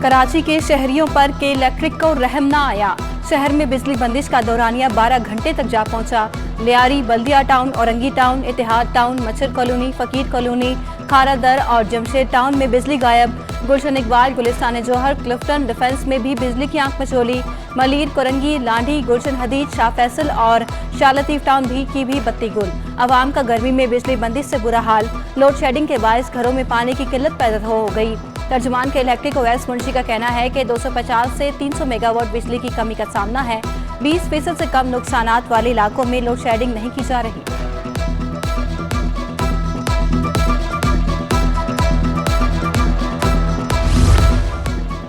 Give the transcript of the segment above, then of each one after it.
कराची के शहरियों पर के इलेक्ट्रिक को रहम न आया। शहर में बिजली बंदिश का दौरानिया 12 घंटे तक जा पहुंचा। लियारी, बल्दिया टाउन, औरंगी टाउन, इतिहाद टाउन, मच्छर कॉलोनी, फकीर कॉलोनी, खारादर और जमशेद टाउन में बिजली गायब। गुलशन इकबाल, गुलिस्तान जौहर, क्लिफ्टन डिफेंस में भी बिजली की आंख मचोली। मलीर, कोरंगी, लांडी, गुलशन हदीद, शाह फैसल और शाह लतीफ टाउन की भी बत्ती गुल। आवाम का गर्मी में बिजली बंदिश से बुरा हाल। लोड शेडिंग के बायस घरों में पानी की किल्लत पैदा हो गई। तर्जुमान के इलेक्ट्रिक ओवैस मुंशी का कहना है कि 250 से 300 मेगावाट बिजली की कमी का सामना है। 20% से कम नुकसानात वाले इलाकों में लोड शेडिंग नहीं की जा रही।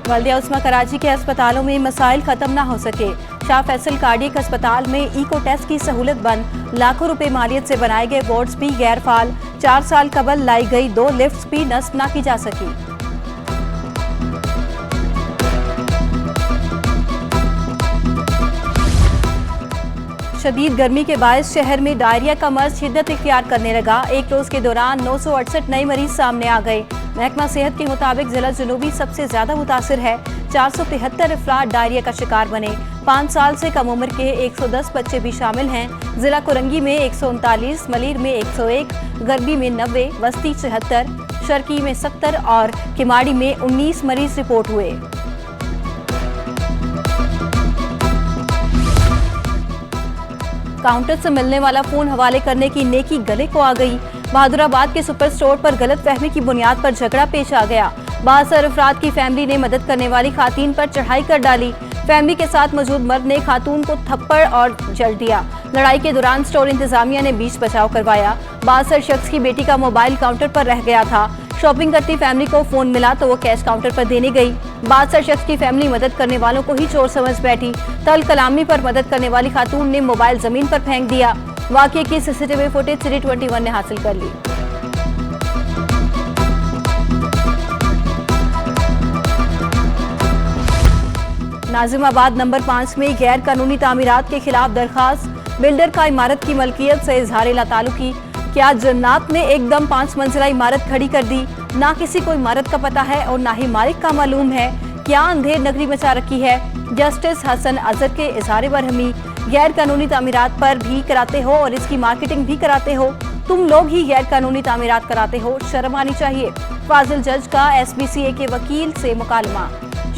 बल्दिया उस्मा कराची के अस्पतालों में मसाइल खत्म न हो सके। शाह फैसल कार्डियक अस्पताल में इको टेस्ट की सहूलत बंद। लाखों रुपए मालियत से बनाए गए वार्ड्स भी गैर फाल। 4 साल कबल लाई गई 2 लिफ्ट्स भी नस्ब न की जा सकी। शदीद गर्मी के बायस शहर में डायरिया का मर्ज शिद्दत इख्तियार करने लगा। एक रोज के दौरान 968 नए मरीज सामने आ गए। महकमा सेहत के मुताबिक जिला जुनूबी सबसे ज्यादा मुतासिर है। 473 अफराद डायरिया का शिकार बने। 5 साल से कम उम्र के 110 बच्चे भी शामिल हैं। जिला कोरंगी में 139, मलीर में 101, गरबी में 90, वस्ती 76, शर्की में 70 और किमाड़ी में 19 मरीज रिपोर्ट हुए। काउंटर से मिलने वाला फोन हवाले करने की नेकी गले को आ गई। बहादुराबाद के सुपर स्टोर पर गलत फहमी की बुनियाद पर झगड़ा पेश आ गया। बासर अफराद की फैमिली ने मदद करने वाली खातून पर चढ़ाई कर डाली। फैमिली के साथ मौजूद मर्द ने खातून को थप्पड़ और जड़ दिया। लड़ाई के दौरान स्टोर इंतजामिया ने बीच बचाव करवाया। बासर शख्स की बेटी का मोबाइल काउंटर पर रह गया था। शॉपिंग करती फैमिली को फोन मिला तो वो कैश काउंटर पर देने गई। बादशाह शख्स की फैमिली मदद करने वालों को ही चोर समझ बैठी। तल कलामी पर मदद करने वाली खातून ने मोबाइल जमीन पर फेंक दिया। वाकये की सीसीटीवी फुटेज सिटी 21 ने हासिल कर ली। नाजिमाबाद नंबर 5 में गैर कानूनी तामीरात के खिलाफ दरखास्त। बिल्डर का इमारत की मलकियत से इजहार लाताल्लुकी। क्या जन्नात ने एकदम 5 मंजिला इमारत खड़ी कर दी? ना किसी को इमारत का पता है और ना ही मालिक का मालूम है। क्या अंधेर नगरी मचा रखी है? जस्टिस हसन अजहर के इजहार बरहमी। गैर कानूनी तामीरात पर भी कराते हो और इसकी मार्केटिंग भी कराते हो। तुम लोग ही गैर कानूनी तामीरात कराते हो, शर्म आनी चाहिए। फाजिल जज का SBCA के वकील से मुकालमा।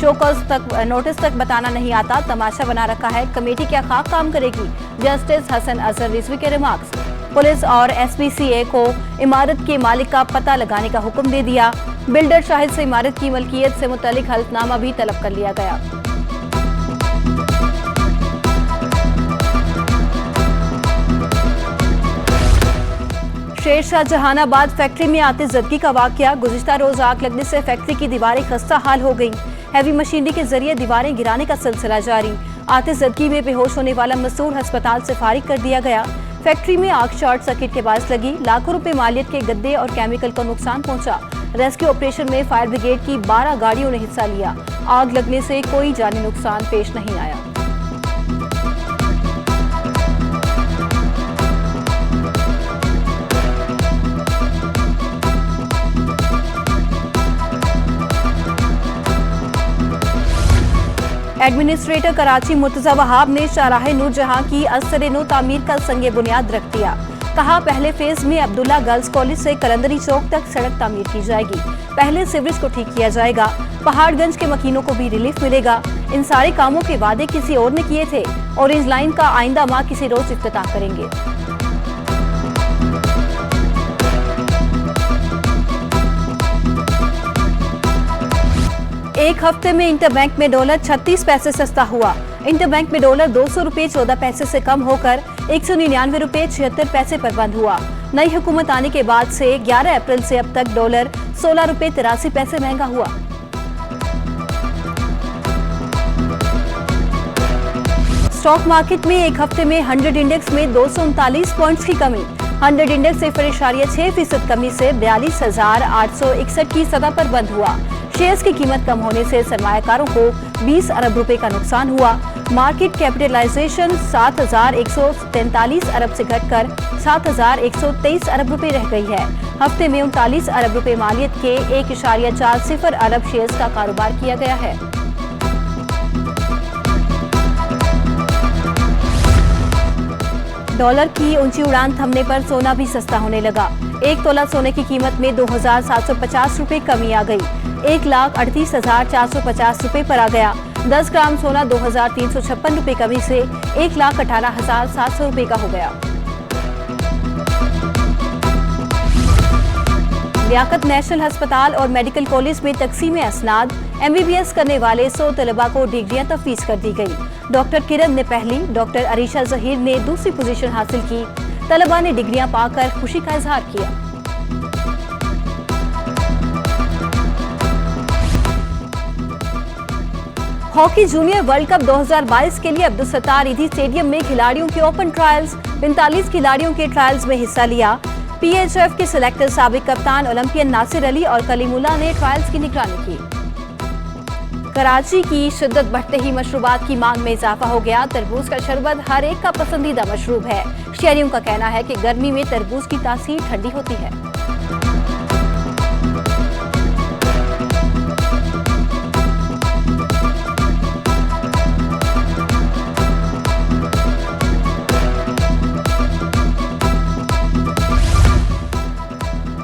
शोकॉज तक नोटिस तक बताना नहीं आता, तमाशा बना रखा है। कमेटी क्या खाक काम करेगी? जस्टिस हसन अजहर रिजवी के रिमार्क्स। पुलिस और SBCA को इमारत के मालिक का पता लगाने का हुक्म दे दिया। बिल्डर शाहिद से इमारत की मलकियत से मुतल्लिक हल्फनामा भी तलब कर लिया गया। शेरशाह जहानाबाद फैक्ट्री में आतिशज़दगी का वाकया। गुज़िश्ता रोज आग लगने से फैक्ट्री की दीवारें खस्ता हाल हो गईं। हैवी मशीनरी के जरिए दीवारें गिराने का सिलसिला जारी। आतिशज़दगी में बेहोश होने वाला मसूर अस्पताल से फारिग कर दिया गया। फैक्ट्री में आग शॉर्ट सर्किट के बायस लगी। लाखों रुपए मालियत के गद्दे और केमिकल को नुकसान पहुंचा। रेस्क्यू ऑपरेशन में फायर ब्रिगेड की 12 गाड़ियों ने हिस्सा लिया। आग लगने से कोई जानी नुकसान पेश नहीं आया। एडमिनिस्ट्रेटर कराची मुर्तजा वहाब ने शाहराह नूरजहां की असर-ए-नो तामीर का संगे बुनियाद रख दिया। कहा, पहले फेज में अब्दुल्ला गर्ल्स कॉलेज से कलंदरी चौक तक सड़क तामीर की जाएगी। पहले सीवरेज को ठीक किया जाएगा। पहाड़गंज के मकीनों को भी रिलीफ मिलेगा। इन सारे कामों के वादे किसी और ने किए थे। ऑरेंज लाइन का आइंदा माह किसी रोज इफ्तिताह करेंगे। एक हफ्ते में इंटरबैंक में डॉलर 36 पैसे सस्ता हुआ। इंटरबैंक में डॉलर 200 रुपए 14 पैसे से कम होकर 199 रुपए 76 पैसे पर बंद हुआ। नई हुकूमत आने के बाद से 11 अप्रैल से अब तक डॉलर 16 रुपए 83 पैसे महंगा हुआ। स्टॉक मार्केट में एक हफ्ते में 100 इंडेक्स में 239 पॉइंट्स की कमी। 100 इंडेक्स 0.6% कमी से 42,861 की सतह पर बंद हुआ। शेयर्स की कीमत कम होने से सरमायाकारों को 20 अरब रुपए का नुकसान हुआ। मार्केट कैपिटलाइजेशन 7,143 अरब से घटकर 7,123 अरब रुपए रह गई है। हफ्ते में 39 अरब रुपए मालियत के 1.40 अरब शेयर्स का कारोबार किया गया है। डॉलर की ऊंची उड़ान थमने पर सोना भी सस्ता होने लगा। 1 तोला सोने की कीमत में 2,750 रुपए कमी आ गई। 1,38,450 रुपए पर आ गया। 10 ग्राम सोना 2,356 रुपए कमी से 1,18,700 रुपए का हो गया। लियाकत नेशनल अस्पताल और मेडिकल कॉलेज में तकसीम असनाद। MBBS करने वाले 100 तलबा को डिग्रियां तफवीज कर दी गई। डॉक्टर किरण ने पहली, डॉक्टर अरीशा जहीर ने दूसरी पोजीशन हासिल की। तलबा ने डिग्रियां पाकर खुशी का इजहार किया। हॉकी जूनियर वर्ल्ड कप 2022 के लिए अब्दुलसत्तार ईदी स्टेडियम में खिलाड़ियों के ओपन ट्रायल्स। 45 खिलाड़ियों के ट्रायल्स में हिस्सा लिया। PHF के सिलेक्टर साबिक कप्तान ओलंपियन नासिर अली और कलीमुल्लाह ने ट्रायल्स की निगरानी की। कराची की शिद्दत बढ़ते ही मशरूबात की मांग में इजाफा हो गया। तरबूज का शरबत हर एक का पसंदीदा मशरूब है। शहरियों का कहना है कि गर्मी में तरबूज की तासीर ठंडी होती है।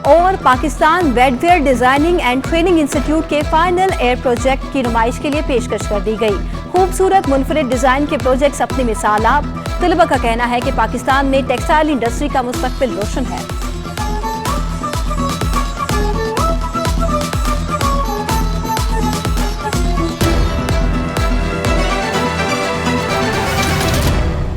और पाकिस्तान वेटवेयर डिजाइनिंग एंड ट्रेनिंग इंस्टीट्यूट के फाइनल एयर प्रोजेक्ट की नुमाइश के लिए पेशकश कर दी गई। खूबसूरत मुनफरिद डिजाइन के प्रोजेक्ट्स अपनी मिसाल आप। तलबा का कहना है कि पाकिस्तान में टेक्सटाइल इंडस्ट्री का मुस्तकबिल रोशन है।